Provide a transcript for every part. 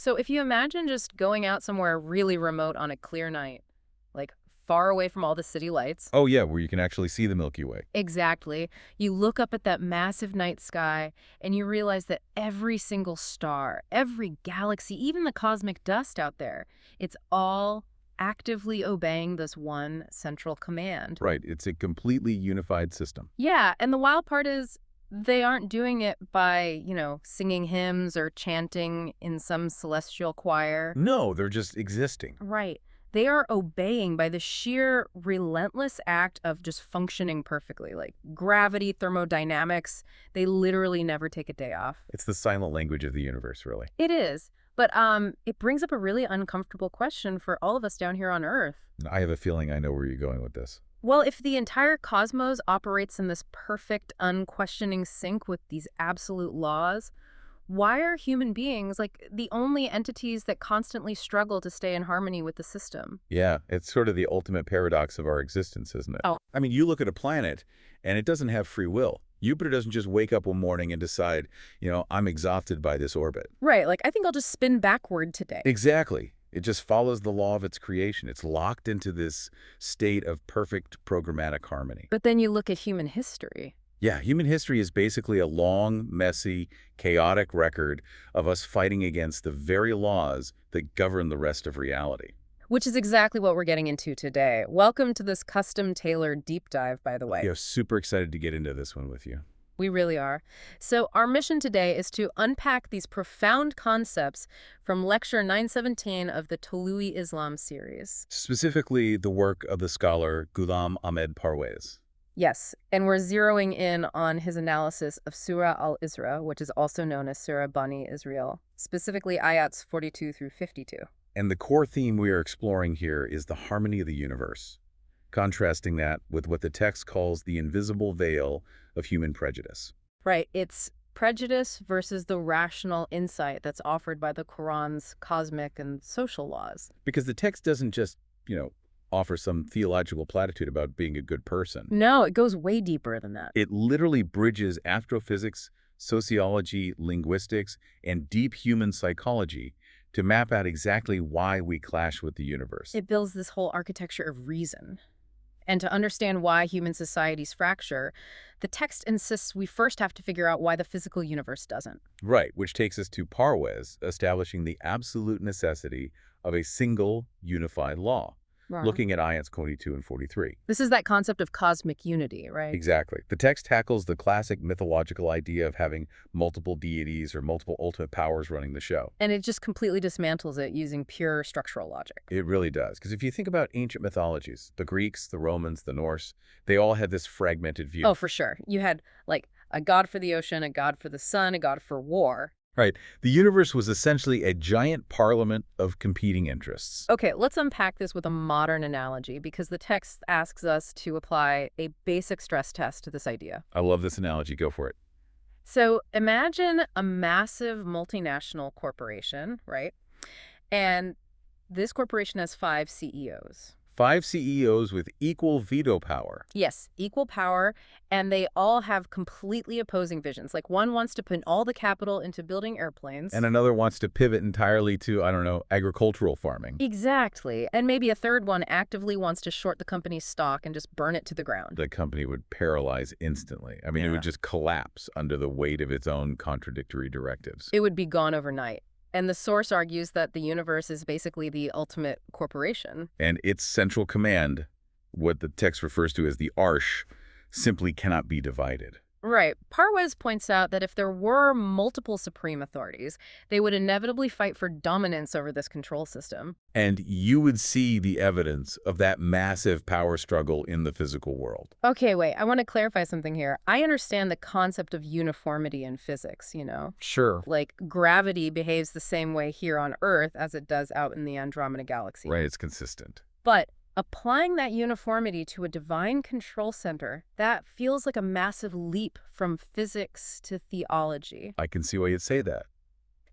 So if you imagine just going out somewhere really remote on a clear night, like far away from all the city lights. Oh, yeah, where you can actually see the Milky Way. Exactly. You look up at that massive night sky and you realize that every single star, every galaxy, even the cosmic dust out there, it's all actively obeying this one central command. Right, it's a completely unified system. Yeah, and the wild part is they aren't doing it by, singing hymns or chanting in some celestial choir. No, they're just existing. Right. They are obeying by the sheer relentless act of just functioning perfectly. Like gravity, thermodynamics, they literally never take a day off. It's the silent language of the universe, really. It is. But it brings up a really uncomfortable question for all of us down here on Earth. I have a feeling I know where you're going with this. Well, if the entire cosmos operates in this perfect, unquestioning sync with these absolute laws, why are human beings like the only entities that constantly struggle to stay in harmony with the system? Yeah, it's sort of the ultimate paradox of our existence, isn't it? Oh. I mean, you look at a planet, and it doesn't have free will. Jupiter doesn't just wake up one morning and decide, I'm exhausted by this orbit. Right, like I think I'll just spin backward today. Exactly. It just follows the law of its creation. It's locked into this state of perfect programmatic harmony. But then you look at human history. Yeah, human history is basically a long, messy, chaotic record of us fighting against the very laws that govern the rest of reality. Which is exactly what we're getting into today. Welcome to this custom-tailored deep dive, by the way. Yeah, super excited to get into this one with you. We really are. So our mission today is to unpack these profound concepts from Lecture 917 of the Tolu'i Islam series. Specifically, the work of the scholar Ghulam Ahmed Parwez. Yes, and we're zeroing in on his analysis of Surah Al-Isra, which is also known as Surah Bani Israel, specifically ayats 42 through 52. And the core theme we are exploring here is the harmony of the universe, contrasting that with what the text calls the invisible veil of human prejudice. Right, it's prejudice versus the rational insight that's offered by the Quran's cosmic and social laws. Because the text doesn't just, offer some theological platitude about being a good person. No, it goes way deeper than that. It literally bridges astrophysics, sociology, linguistics, and deep human psychology to map out exactly why we clash with the universe. It builds this whole architecture of reason. And to understand why human societies fracture, the text insists we first have to figure out why the physical universe doesn't. Right, which takes us to Parwez, establishing the absolute necessity of a single, unified law. Looking at ayats 22 and 43. This is that concept of cosmic unity, right? Exactly. The text tackles the classic mythological idea of having multiple deities or multiple ultimate powers running the show. And it just completely dismantles it using pure structural logic. It really does. Because if you think about ancient mythologies, the Greeks, the Romans, the Norse, they all had this fragmented view. Oh, for sure. You had, like, a god for the ocean, a god for the sun, a god for war. Right. The universe was essentially a giant parliament of competing interests. Okay, let's unpack this with a modern analogy because the text asks us to apply a basic stress test to this idea. I love this analogy. Go for it. So imagine a massive multinational corporation, right? And this corporation has 5 CEOs. 5 CEOs with equal veto power. Yes, equal power, and they all have completely opposing visions. Like one wants to put all the capital into building airplanes. And another wants to pivot entirely to, agricultural farming. Exactly. And maybe a third one actively wants to short the company's stock and just burn it to the ground. The company would paralyze instantly. It would just collapse under the weight of its own contradictory directives. It would be gone overnight. And the source argues that the universe is basically the ultimate corporation. And its central command, what the text refers to as the arsh, simply cannot be divided. Right. Parwez points out that if there were multiple supreme authorities, they would inevitably fight for dominance over this control system. And you would see the evidence of that massive power struggle in the physical world. Okay, wait. I want to clarify something here. I understand the concept of uniformity in physics, Sure. Like gravity behaves the same way here on Earth as it does out in the Andromeda Galaxy. Right, it's consistent. But applying that uniformity to a divine control center, that feels like a massive leap from physics to theology. I can see why you'd say that.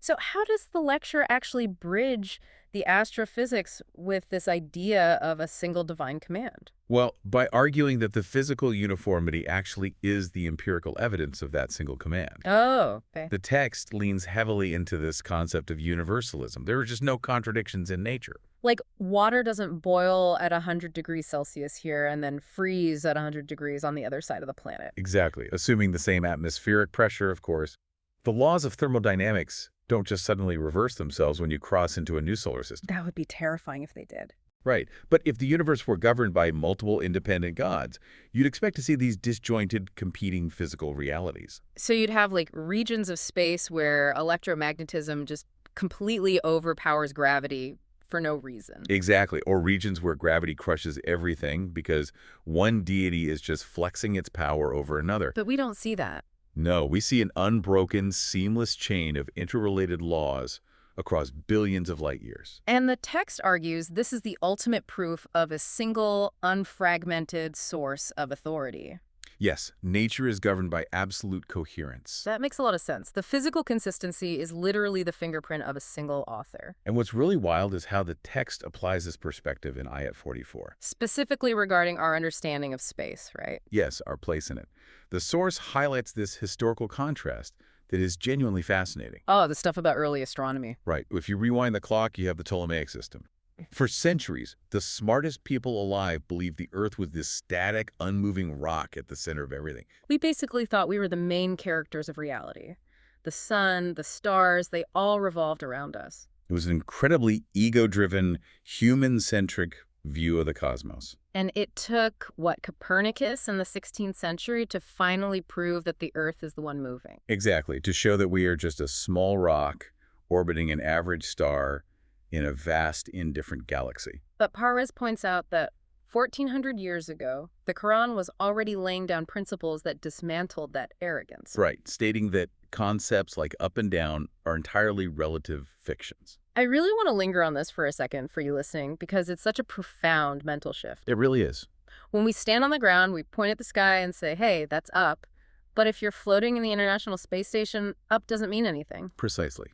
So how does the lecture actually bridge the astrophysics with this idea of a single divine command? Well, by arguing that the physical uniformity actually is the empirical evidence of that single command. Oh, okay. The text leans heavily into this concept of universalism. There are just no contradictions in nature. Like water doesn't boil at 100 degrees Celsius here and then freeze at 100 degrees on the other side of the planet. Exactly, assuming the same atmospheric pressure, of course. The laws of thermodynamics don't just suddenly reverse themselves when you cross into a new solar system. That would be terrifying if they did. Right, but if the universe were governed by multiple independent gods, you'd expect to see these disjointed, competing physical realities. So you'd have like regions of space where electromagnetism just completely overpowers gravity for no reason. Exactly, or regions where gravity crushes everything because one deity is just flexing its power over another. But we don't see that. No, we see an unbroken, seamless chain of interrelated laws across billions of light years. And the text argues this is the ultimate proof of a single, unfragmented source of authority. Yes, nature is governed by absolute coherence. That makes a lot of sense. The physical consistency is literally the fingerprint of a single author. And what's really wild is how the text applies this perspective in Ayat 44. Specifically regarding our understanding of space, right? Yes, our place in it. The source highlights this historical contrast that is genuinely fascinating. Oh, the stuff about early astronomy. Right. If you rewind the clock, you have the Ptolemaic system. For centuries, the smartest people alive believed the Earth was this static, unmoving rock at the center of everything. We basically thought we were the main characters of reality. The sun, the stars, they all revolved around us. It was an incredibly ego-driven, human-centric view of the cosmos. And it took, what, Copernicus in the 16th century to finally prove that the Earth is the one moving. Exactly, to show that we are just a small rock orbiting an average star in a vast, indifferent galaxy. But Parwez points out that 1,400 years ago, the Quran was already laying down principles that dismantled that arrogance. Right, stating that concepts like up and down are entirely relative fictions. I really want to linger on this for a second for you listening because it's such a profound mental shift. It really is. When we stand on the ground, we point at the sky and say, hey, that's up. But if you're floating in the International Space Station, up doesn't mean anything. Precisely.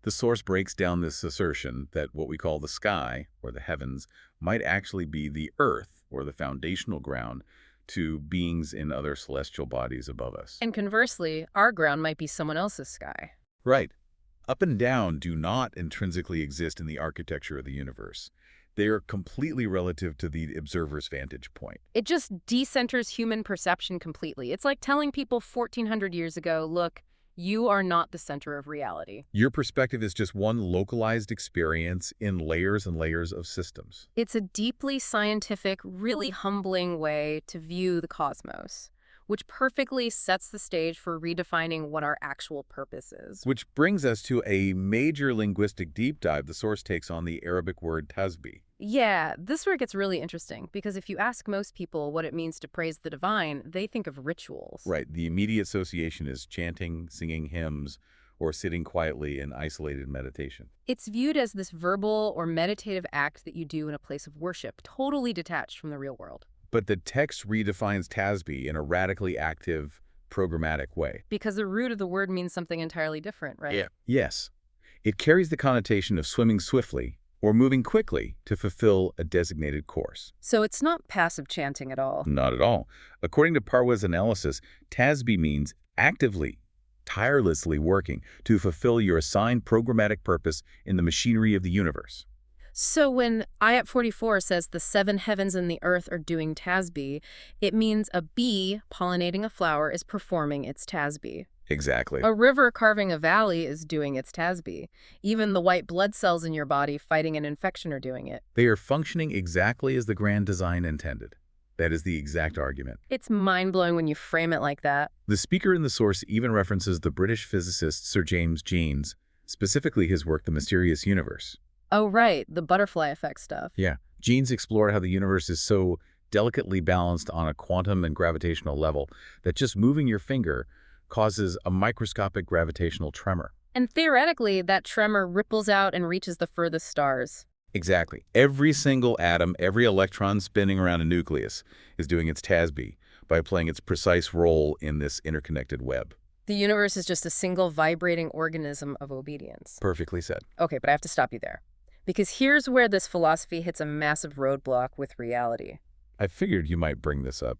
The source breaks down this assertion that what we call the sky, or the heavens, might actually be the earth, or the foundational ground, to beings in other celestial bodies above us. And conversely, our ground might be someone else's sky. Right. Up and down do not intrinsically exist in the architecture of the universe. They are completely relative to the observer's vantage point. It just decenters human perception completely. It's like telling people 1,400 years ago, look, you are not the center of reality. Your perspective is just one localized experience in layers and layers of systems. It's a deeply scientific, really humbling way to view the cosmos, which perfectly sets the stage for redefining what our actual purpose is. Which brings us to a major linguistic deep dive the source takes on the Arabic word tasbih. Yeah, this is where it gets really interesting, because if you ask most people what it means to praise the divine, they think of rituals. Right. The immediate association is chanting, singing hymns, or sitting quietly in isolated meditation. It's viewed as this verbal or meditative act that you do in a place of worship, totally detached from the real world. But the text redefines tasbih in a radically active, programmatic way. Because the root of the word means something entirely different, right? Yeah. Yes. It carries the connotation of swimming swiftly or moving quickly to fulfill a designated course. So it's not passive chanting at all. Not at all. According to Parwez analysis, tasbih means actively, tirelessly working to fulfill your assigned programmatic purpose in the machinery of the universe. So when Ayat 44 says the seven heavens and the earth are doing tasbih, it means a bee pollinating a flower is performing its tasbih. Exactly. A river carving a valley is doing its tasbih. Even the white blood cells in your body fighting an infection are doing it. They are functioning exactly as the grand design intended. That is the exact argument. It's mind-blowing when you frame it like that. The speaker in the source even references the British physicist Sir James Jeans, specifically his work The Mysterious Universe. Oh, right, the butterfly effect stuff. Yeah. Jeans explored how the universe is so delicately balanced on a quantum and gravitational level that just moving your finger causes a microscopic gravitational tremor. And theoretically, that tremor ripples out and reaches the furthest stars. Exactly. Every single atom, every electron spinning around a nucleus is doing its tasbih by playing its precise role in this interconnected web. The universe is just a single vibrating organism of obedience. Perfectly said. Okay, but I have to stop you there. Because here's where this philosophy hits a massive roadblock with reality. I figured you might bring this up.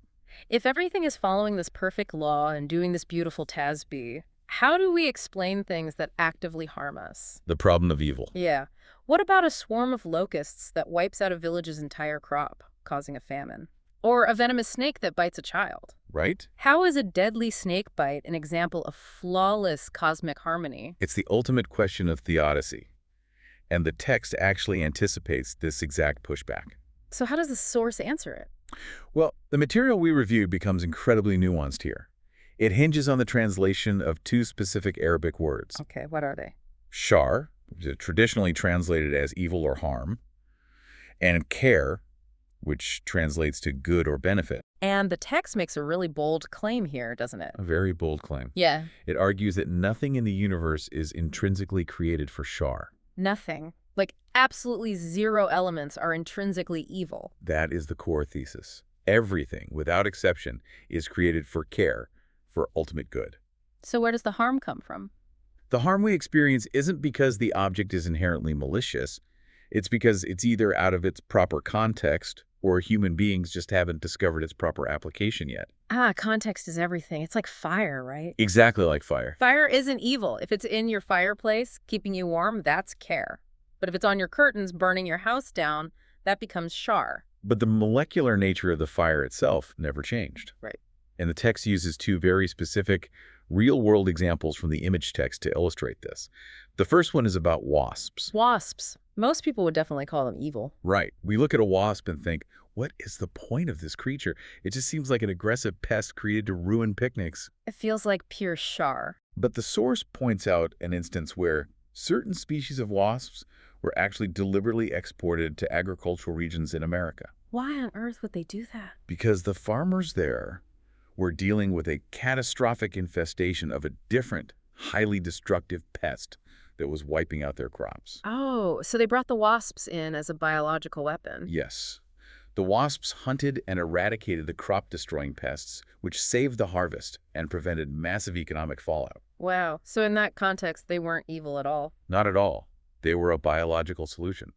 If everything is following this perfect law and doing this beautiful tasbih, how do we explain things that actively harm us? The problem of evil. Yeah. What about a swarm of locusts that wipes out a village's entire crop, causing a famine? Or a venomous snake that bites a child? Right? How is a deadly snake bite an example of flawless cosmic harmony? It's the ultimate question of theodicy. And the text actually anticipates this exact pushback. So how does the source answer it? Well, the material we reviewed becomes incredibly nuanced here. It hinges on the translation of two specific Arabic words. Okay, what are they? Shar, which is traditionally translated as evil or harm, and care, which translates to good or benefit. And the text makes a really bold claim here, doesn't it? A very bold claim. Yeah. It argues that nothing in the universe is intrinsically created for Shar. Nothing. Like, absolutely zero elements are intrinsically evil. That is the core thesis. Everything, without exception, is created for care, for ultimate good. So where does the harm come from? The harm we experience isn't because the object is inherently malicious. It's because it's either out of its proper context or human beings just haven't discovered its proper application yet. Context is everything. It's like fire, right? Exactly like fire. Fire isn't evil. If it's in your fireplace, keeping you warm, that's care. But if it's on your curtains, burning your house down, that becomes shar. But the molecular nature of the fire itself never changed. Right. And the text uses two very specific, real-world examples from the image text to illustrate this. The first one is about wasps. Wasps. Most people would definitely call them evil. Right. We look at a wasp and think, what is the point of this creature? It just seems like an aggressive pest created to ruin picnics. It feels like pure shar. But the source points out an instance where certain species of wasps were actually deliberately exported to agricultural regions in America. Why on earth would they do that? Because the farmers there were dealing with a catastrophic infestation of a different, highly destructive pest that was wiping out their crops. Oh, so they brought the wasps in as a biological weapon. Yes. The wasps hunted and eradicated the crop-destroying pests, which saved the harvest and prevented massive economic fallout. Wow. So in that context, they weren't evil at all. Not at all. They were a biological solution.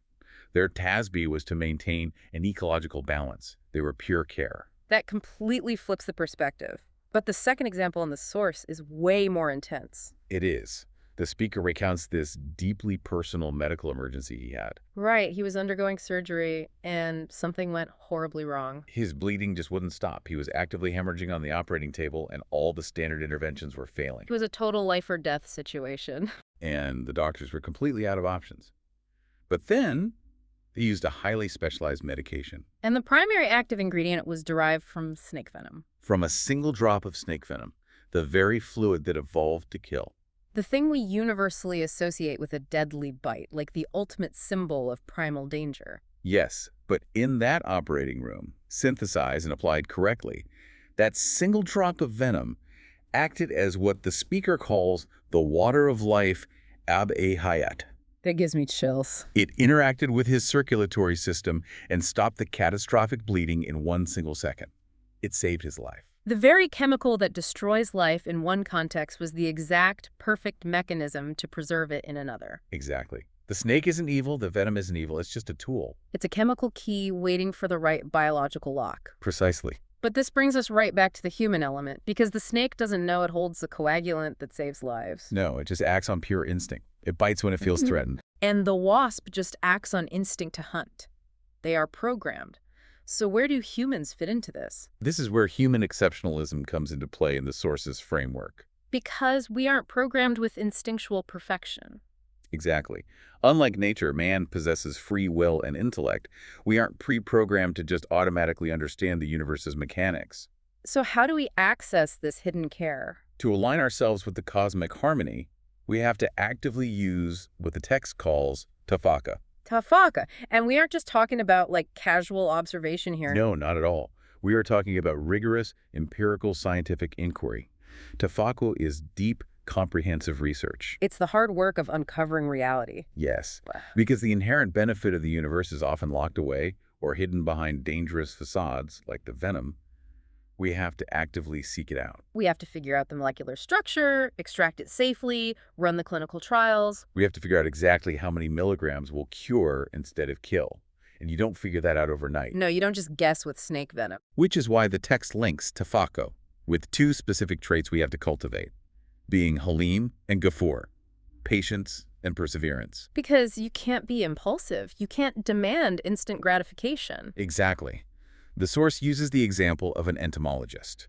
Their tasbih was to maintain an ecological balance. They were pure care. That completely flips the perspective. But the second example in the source is way more intense. It is. The speaker recounts this deeply personal medical emergency he had. Right, he was undergoing surgery and something went horribly wrong. His bleeding just wouldn't stop. He was actively hemorrhaging on the operating table and all the standard interventions were failing. It was a total life or death situation. And the doctors were completely out of options. But then they used a highly specialized medication. And the primary active ingredient was derived from snake venom. From a single drop of snake venom, the very fluid that evolved to kill. The thing we universally associate with a deadly bite, like the ultimate symbol of primal danger. Yes, but in that operating room, synthesized and applied correctly, that single drop of venom acted as what the speaker calls the water of life, Hayat. That gives me chills. It interacted with his circulatory system and stopped the catastrophic bleeding in 1 single second. It saved his life. The very chemical that destroys life in one context was the exact, perfect mechanism to preserve it in another. Exactly. The snake isn't evil, the venom isn't evil, it's just a tool. It's a chemical key waiting for the right biological lock. Precisely. But this brings us right back to the human element, because the snake doesn't know it holds the coagulant that saves lives. No, it just acts on pure instinct. It bites when it feels threatened. And the wasp just acts on instinct to hunt. They are programmed. So where do humans fit into this? This is where human exceptionalism comes into play in the source's framework. Because we aren't programmed with instinctual perfection. Exactly. Unlike nature, man possesses free will and intellect. We aren't pre-programmed to just automatically understand the universe's mechanics. So how do we access this hidden care? To align ourselves with the cosmic harmony, we have to actively use what the text calls Tafaqquh. Tafaqquh. And we aren't just talking about, like, casual observation here. No, not at all. We are talking about rigorous, empirical scientific inquiry. Tafaqquh is deep, comprehensive research. It's the hard work of uncovering reality. Yes, Wow. because the inherent benefit of the universe is often locked away or hidden behind dangerous facades like the venom. We have to actively seek it out. We have to figure out the molecular structure, extract it safely, run the clinical trials. We have to figure out exactly how many milligrams will cure instead of kill. And you don't figure that out overnight. No, you don't just guess with snake venom. Which is why the text links Tafaqquh with two specific traits we have to cultivate, being Halim and Ghafur, patience and perseverance. Because you can't be impulsive. You can't demand instant gratification. Exactly. The source uses the example of an entomologist,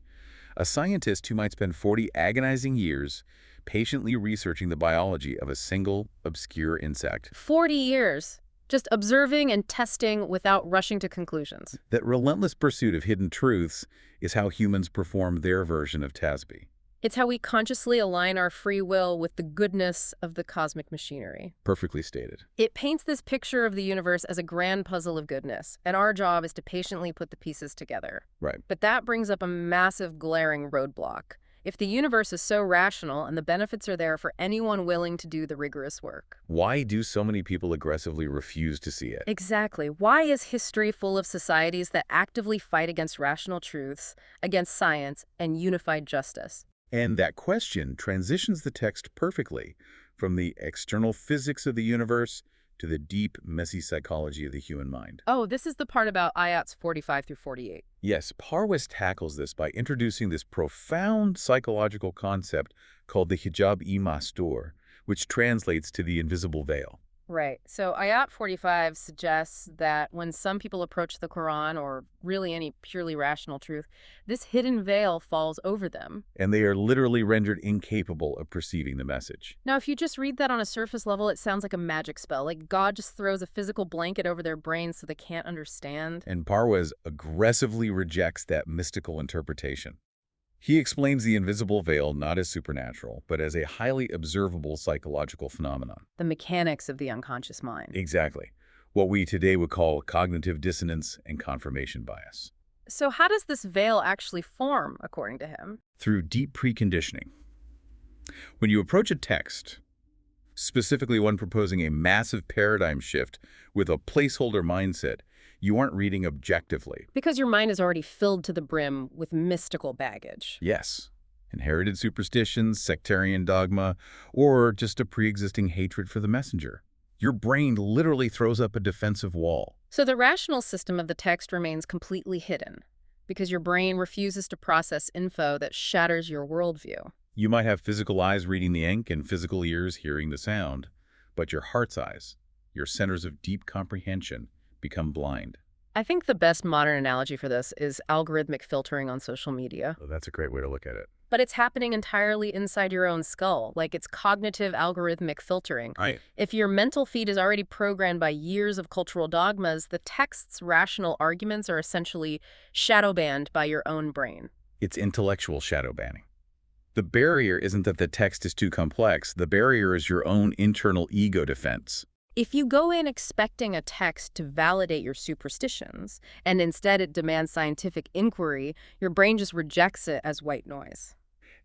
a scientist who might spend 40 agonizing years patiently researching the biology of a single, obscure insect. 40 years. Just observing and testing without rushing to conclusions. That relentless pursuit of hidden truths is how humans perform their version of TASB. It's how we consciously align our free will with the goodness of the cosmic machinery. Perfectly stated. It paints this picture of the universe as a grand puzzle of goodness, and our job is to patiently put the pieces together. Right. But that brings up a massive, glaring roadblock. If the universe is so rational and the benefits are there for anyone willing to do the rigorous work. Why do so many people aggressively refuse to see it? Exactly. Why is history full of societies that actively fight against rational truths, against science, and unified justice? And that question transitions the text perfectly from the external physics of the universe to the deep, messy psychology of the human mind. Oh, this is the part about Ayats 45 through 48. Yes, Parwez tackles this by introducing this profound psychological concept called the Hijab-un-Mastura, which translates to the invisible veil. Right. So Ayat 45 suggests that when some people approach the Quran, or really any purely rational truth, this hidden veil falls over them. And they are literally rendered incapable of perceiving the message. Now, if you just read that on a surface level, it sounds like a magic spell. Like God just throws a physical blanket over their brains so they can't understand. And Parwez aggressively rejects that mystical interpretation. He explains the invisible veil not as supernatural, but as a highly observable psychological phenomenon. The mechanics of the unconscious mind. Exactly. What we today would call cognitive dissonance and confirmation bias. So how does this veil actually form, according to him? Through deep preconditioning. When you approach a text, specifically one proposing a massive paradigm shift with a placeholder mindset, you aren't reading objectively. Because your mind is already filled to the brim with mystical baggage. Yes. Inherited superstitions, sectarian dogma, or just a pre-existing hatred for the messenger. Your brain literally throws up a defensive wall. So the rational system of the text remains completely hidden, because your brain refuses to process info that shatters your worldview. You might have physical eyes reading the ink and physical ears hearing the sound, but your heart's eyes, your centers of deep comprehension, become blind. I think the best modern analogy for this is algorithmic filtering on social media. Oh, that's a great way to look at it. But it's happening entirely inside your own skull, like it's cognitive algorithmic filtering. Right. If your mental feed is already programmed by years of cultural dogmas, the text's rational arguments are essentially shadow banned by your own brain. It's intellectual shadow banning. The barrier isn't that the text is too complex. The barrier is your own internal ego defense. If you go in expecting a text to validate your superstitions, and instead it demands scientific inquiry, your brain just rejects it as white noise.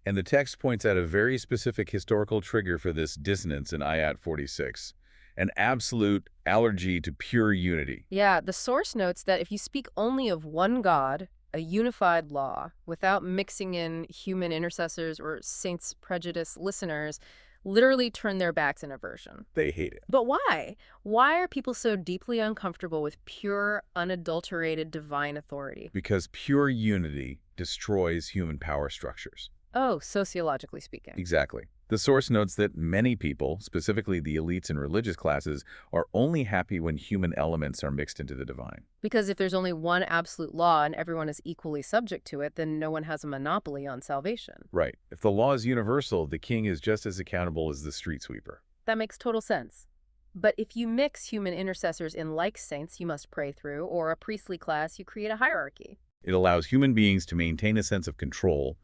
And the text points out a very specific historical trigger for this dissonance in Ayat 46, an absolute allergy to pure unity. Yeah, the source notes that if you speak only of one God, a unified law, without mixing in human intercessors or saints' prejudice listeners, literally turn their backs in aversion. They hate it. But why? Why are people so deeply uncomfortable with pure, unadulterated divine authority? Because pure unity destroys human power structures. Oh, sociologically speaking. Exactly. The source notes that many people, specifically the elites and religious classes, are only happy when human elements are mixed into the divine. Because if there's only one absolute law and everyone is equally subject to it, then no one has a monopoly on salvation. Right. If the law is universal, the king is just as accountable as the street sweeper. That makes total sense. But if you mix human intercessors in like saints you must pray through, or a priestly class, you create a hierarchy. It allows human beings to maintain a sense of control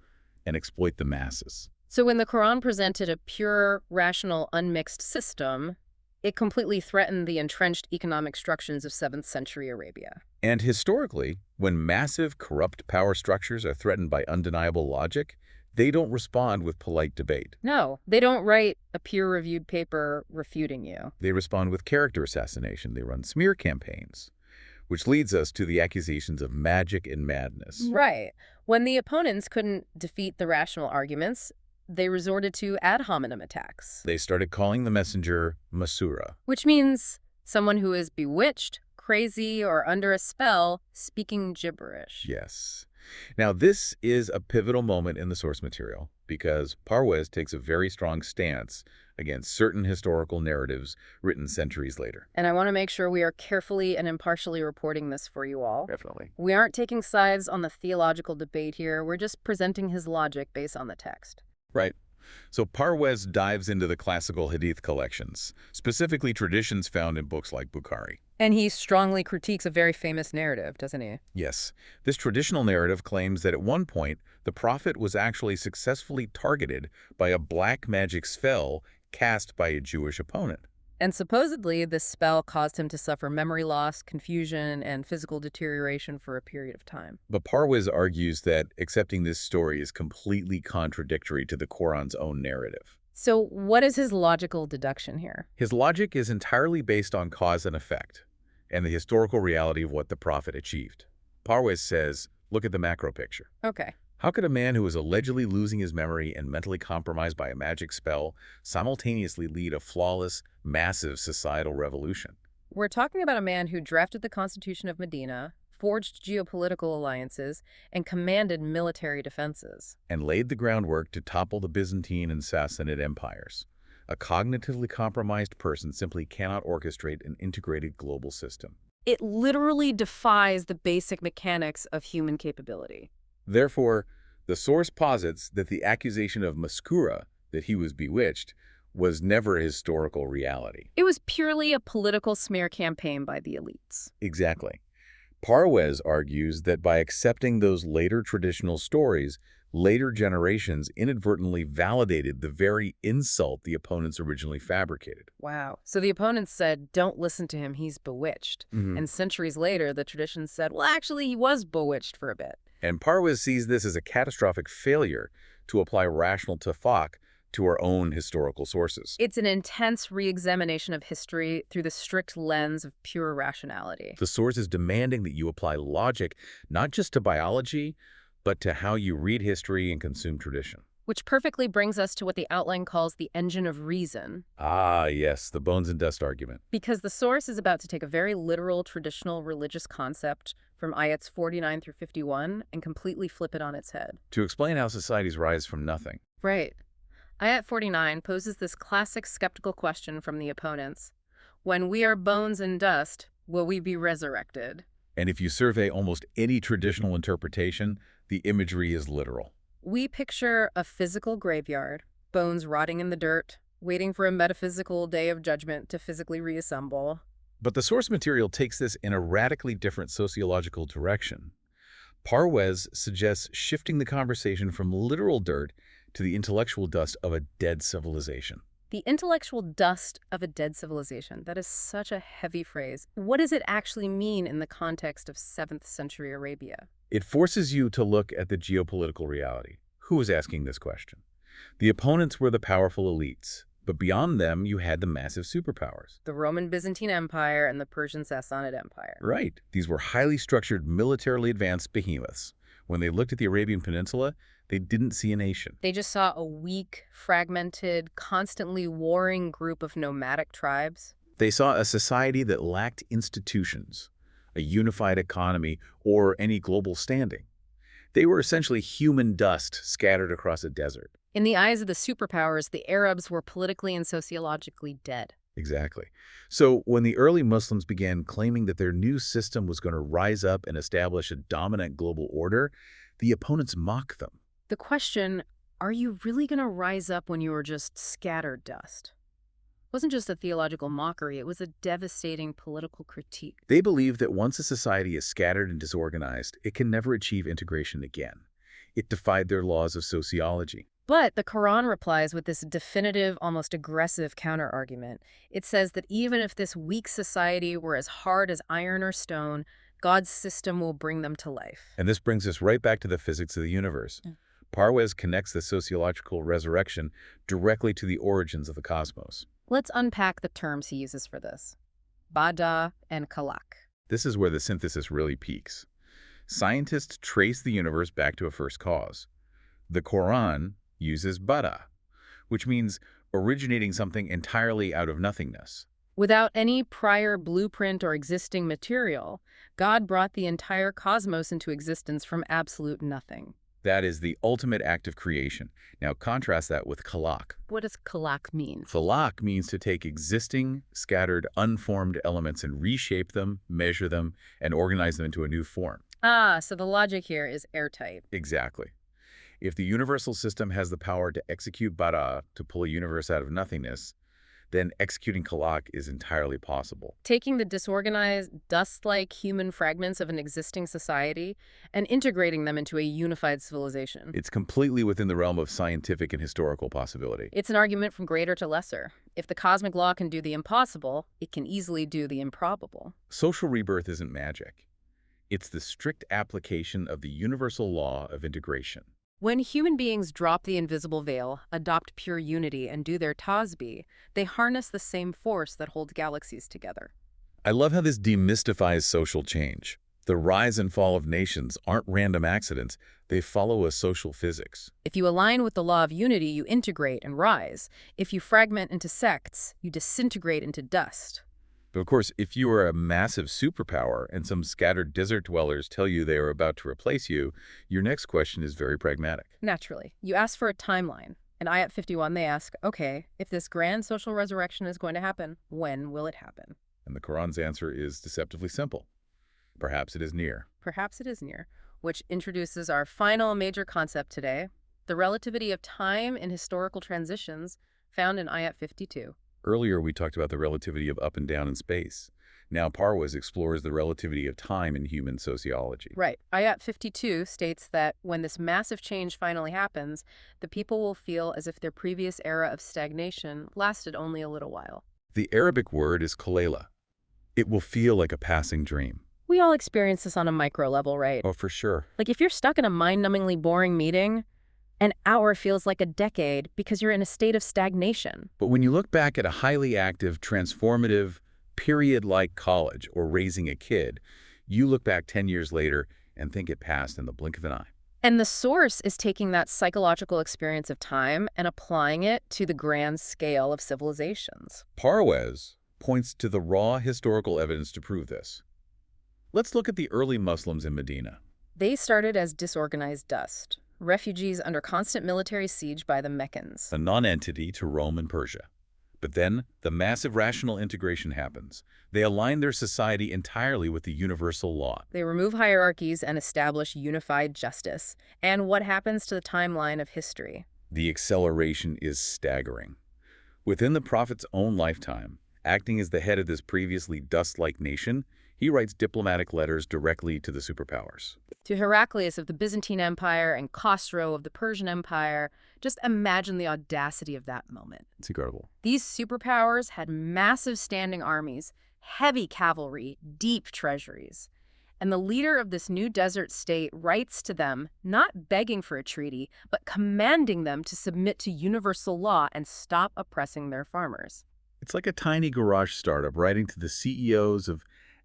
and exploit the masses. So when the Quran presented a pure, rational, unmixed system, it completely threatened the entrenched economic structures of 7th century Arabia. And historically, when massive, corrupt power structures are threatened by undeniable logic, they don't respond with polite debate. No, they don't write a peer-reviewed paper refuting you. They respond with character assassination. They run smear campaigns, which leads us to the accusations of magic and madness. Right. When the opponents couldn't defeat the rational arguments, they resorted to ad hominem attacks, They started calling the messenger Mastura. which means someone who is bewitched, crazy, or under a spell, speaking gibberish. Yes. Now, this is a pivotal moment in the source material because Parwez takes a very strong stance against certain historical narratives written centuries later. And I want to make sure we are carefully and impartially reporting this for you all. Definitely. We aren't taking sides on the theological debate here. We're just presenting his logic based on the text. Right. So Parwez dives into the classical Hadith collections, specifically traditions found in books like Bukhari. And he strongly critiques a very famous narrative, doesn't he? Yes, this traditional narrative claims that at one point, the prophet was actually successfully targeted by a black magic spell cast by a Jewish opponent. And supposedly, this spell caused him to suffer memory loss, confusion, and physical deterioration for a period of time. But Parwez argues that accepting this story is completely contradictory to the Quran's own narrative. So what is his logical deduction here? His logic is entirely based on cause and effect and the historical reality of what the prophet achieved. Parwez says, look at the macro picture. Okay. How could a man who is allegedly losing his memory and mentally compromised by a magic spell simultaneously lead a flawless, massive societal revolution? We're talking about a man who drafted the Constitution of Medina, forged geopolitical alliances, and commanded military defenses. And laid the groundwork to topple the Byzantine and Sassanid empires. A cognitively compromised person simply cannot orchestrate an integrated global system. It literally defies the basic mechanics of human capability. Therefore, the source posits that the accusation of Mastura, that he was bewitched, was never a historical reality. It was purely a political smear campaign by the elites. Exactly. Parwez argues that by accepting those later traditional stories, later generations inadvertently validated the very insult the opponents originally fabricated. Wow. So the opponents said, don't listen to him, he's bewitched. Mhm. And centuries later, the tradition said, well, actually, he was bewitched for a bit. And Parwez sees this as a catastrophic failure to apply rational tafaqquh to our own historical sources. It's an intense re-examination of history through the strict lens of pure rationality. The source is demanding that you apply logic not just to biology, but to how you read history and consume tradition. Which perfectly brings us to what the outline calls the engine of reason. Ah, yes, the bones and dust argument. Because the source is about to take a very literal traditional religious concept from Ayats 49 through 51 and completely flip it on its head. To explain how societies rise from nothing. Right. Ayat 49 poses this classic skeptical question from the opponents. When we are bones and dust, will we be resurrected? And if you survey almost any traditional interpretation, the imagery is literal. We picture a physical graveyard, bones rotting in the dirt, waiting for a metaphysical day of judgment to physically reassemble. But the source material takes this in a radically different sociological direction. Parwez suggests shifting the conversation from literal dirt to the intellectual dust of a dead civilization. The intellectual dust of a dead civilization. That is such a heavy phrase. What does it actually mean in the context of 7th century Arabia? It forces you to look at the geopolitical reality. Who was asking this question? The opponents were the powerful elites, but beyond them you had the massive superpowers. The Roman Byzantine Empire and the Persian Sassanid Empire. Right. These were highly structured, militarily advanced behemoths. When they looked at the Arabian Peninsula, they didn't see a nation. They just saw a weak, fragmented, constantly warring group of nomadic tribes. They saw a society that lacked institutions, a unified economy, or any global standing. They were essentially human dust scattered across a desert. In the eyes of the superpowers, the Arabs were politically and sociologically dead. Exactly. So when the early Muslims began claiming that their new system was going to rise up and establish a dominant global order, the opponents mocked them. The question, are you really going to rise up when you are just scattered dust? Wasn't just a theological mockery, it was a devastating political critique. They believed that once a society is scattered and disorganized, it can never achieve integration again. It defied their laws of sociology. But the Quran replies with this definitive, almost aggressive counterargument. It says that even if this weak society were as hard as iron or stone, God's system will bring them to life. And this brings us right back to the physics of the universe. Parwez connects the sociological resurrection directly to the origins of the cosmos. Let's unpack the terms he uses for this. Bada and Kalak. This is where the synthesis really peaks. Scientists trace the universe back to a first cause. The Quran uses bara, which means originating something entirely out of nothingness. Without any prior blueprint or existing material, God brought the entire cosmos into existence from absolute nothing. That is the ultimate act of creation. Now contrast that with khalaq. What does khalaq mean? Khalaq means to take existing, scattered, unformed elements and reshape them, measure them, and organize them into a new form. Ah, so the logic here is airtight. Exactly. If the universal system has the power to execute bara, to pull a universe out of nothingness, then executing khalaq is entirely possible. Taking the disorganized, dust-like human fragments of an existing society and integrating them into a unified civilization. It's completely within the realm of scientific and historical possibility. It's an argument from greater to lesser. If the cosmic law can do the impossible, it can easily do the improbable. Social rebirth isn't magic. It's the strict application of the universal law of integration. When human beings drop the invisible veil, adopt pure unity, and do their tasbih, they harness the same force that holds galaxies together. I love how this demystifies social change. The rise and fall of nations aren't random accidents. They follow a social physics. If you align with the law of unity, you integrate and rise. If you fragment into sects, you disintegrate into dust. But of course, if you are a massive superpower and some scattered desert dwellers tell you they are about to replace you, your next question is very pragmatic. Naturally, you ask for a timeline. In Ayat 51, they ask, okay, if this grand social resurrection is going to happen, when will it happen? And the Quran's answer is deceptively simple. Perhaps it is near. Perhaps it is near, which introduces our final major concept today, the relativity of time in historical transitions found in Ayat 52. Earlier, we talked about the relativity of up and down in space. Now, Parwez explores the relativity of time in human sociology. Right. Ayat 52 states that when this massive change finally happens, the people will feel as if their previous era of stagnation lasted only a little while. The Arabic word is kalela. It will feel like a passing dream. We all experience this on a micro level, right? Oh, for sure. Like if you're stuck in a mind-numbingly boring meeting, an hour feels like a decade because you're in a state of stagnation. But when you look back at a highly active, transformative, period-like college or raising a kid, you look back 10 years later and think it passed in the blink of an eye. And the source is taking that psychological experience of time and applying it to the grand scale of civilizations. Parwez points to the raw historical evidence to prove this. Let's look at the early Muslims in Medina. They started as disorganized dust, refugees under constant military siege by the Meccans. A non-entity to Rome and Persia. But then, the massive rational integration happens. They align their society entirely with the universal law. They remove hierarchies and establish unified justice. And what happens to the timeline of history? The acceleration is staggering. Within the Prophet's own lifetime, acting as the head of this previously dust-like nation, he writes diplomatic letters directly to the superpowers. To Heraclius of the Byzantine Empire and Khosrow of the Persian Empire, just imagine the audacity of that moment. It's incredible. These superpowers had massive standing armies, heavy cavalry, deep treasuries. And the leader of this new desert state writes to them, not begging for a treaty, but commanding them to submit to universal law and stop oppressing their farmers. It's like a tiny garage startup writing to the CEOs of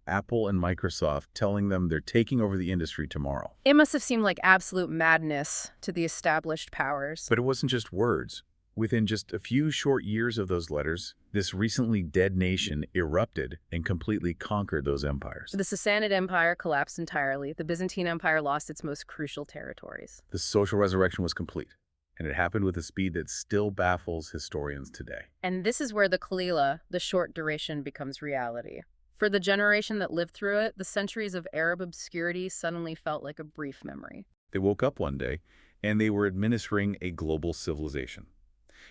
Apple and Microsoft, telling them they're taking over the industry tomorrow. It must have seemed like absolute madness to the established powers. But it wasn't just words. Within just a few short years of those letters, this recently dead nation erupted and completely conquered those empires. The Sassanid Empire collapsed entirely. The Byzantine Empire lost its most crucial territories. The social resurrection was complete, and it happened with a speed that still baffles historians today. And this is where the Qalila, the short duration, becomes reality. For the generation that lived through it, the centuries of Arab obscurity suddenly felt like a brief memory. They woke up one day, and they were administering a global civilization.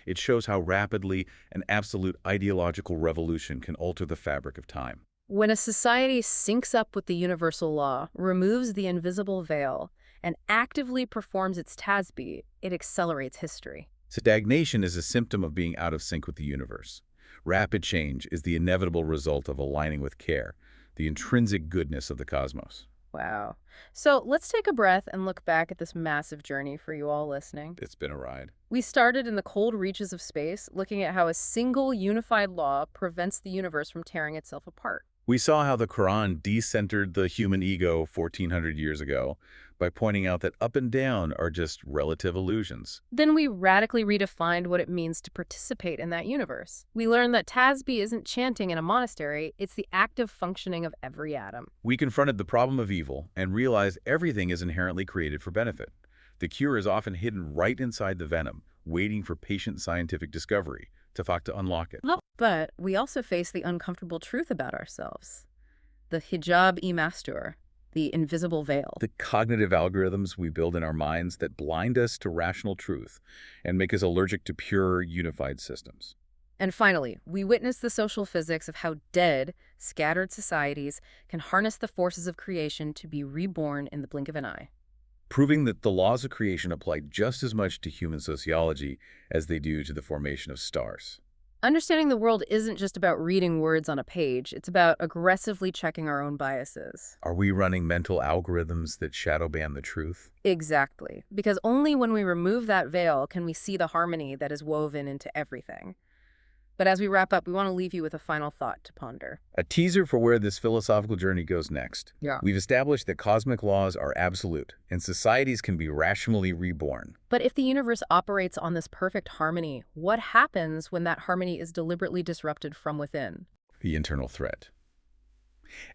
It shows how rapidly an absolute ideological revolution can alter the fabric of time. When a society syncs up with the universal law, removes the invisible veil, and actively performs its tasbih, it accelerates history. Stagnation is a symptom of being out of sync with the universe. Rapid change is the inevitable result of aligning with care, the intrinsic goodness of the cosmos. Wow. So let's take a breath and look back at this massive journey for you all listening. It's been a ride. We started in the cold reaches of space, looking at how a single unified law prevents the universe from tearing itself apart. We saw how the Quran decentered the human ego 1400 years ago by pointing out that up and down are just relative illusions. Then we radically redefined what it means to participate in that universe. We learned that Tasbih isn't chanting in a monastery, it's the active functioning of every atom. We confronted the problem of evil and realized everything is inherently created for benefit. The cure is often hidden right inside the venom, waiting for patient scientific discovery, Tafaqquh, to unlock it. But we also face the uncomfortable truth about ourselves. The Hijab-un-Mastura, the invisible veil. The cognitive algorithms we build in our minds that blind us to rational truth and make us allergic to pure, unified systems. And finally, we witness the social physics of how dead, scattered societies can harness the forces of creation to be reborn in the blink of an eye. Proving that the laws of creation apply just as much to human sociology as they do to the formation of stars. Understanding the world isn't just about reading words on a page, it's about aggressively checking our own biases. Are we running mental algorithms that shadow ban the truth? Exactly. Because only when we remove that veil can we see the harmony that is woven into everything. But as we wrap up, we want to leave you with a final thought to ponder. A teaser for where this philosophical journey goes next. Yeah. We've established that cosmic laws are absolute, and societies can be rationally reborn. But if the universe operates on this perfect harmony, what happens when that harmony is deliberately disrupted from within? The internal threat.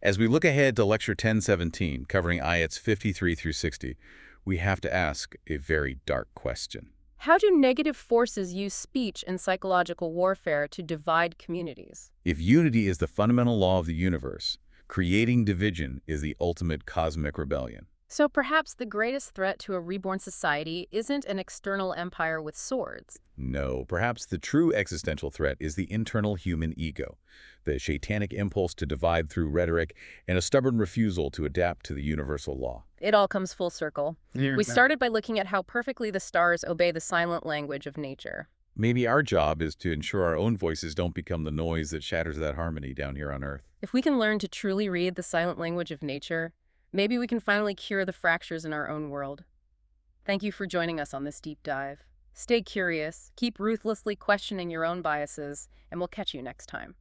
As we look ahead to Lecture 1017, covering Ayats 53 through 60, we have to ask a very dark question. How do negative forces use speech and psychological warfare to divide communities? If unity is the fundamental law of the universe, creating division is the ultimate cosmic rebellion. So perhaps the greatest threat to a reborn society isn't an external empire with swords. No, perhaps the true existential threat is the internal human ego, the satanic impulse to divide through rhetoric, and a stubborn refusal to adapt to the universal law. It all comes full circle. We started by looking at how perfectly the stars obey the silent language of nature. Maybe our job is to ensure our own voices don't become the noise that shatters that harmony down here on Earth. If we can learn to truly read the silent language of nature, maybe we can finally cure the fractures in our own world. Thank you for joining us on this deep dive. Stay curious, keep ruthlessly questioning your own biases, and we'll catch you next time.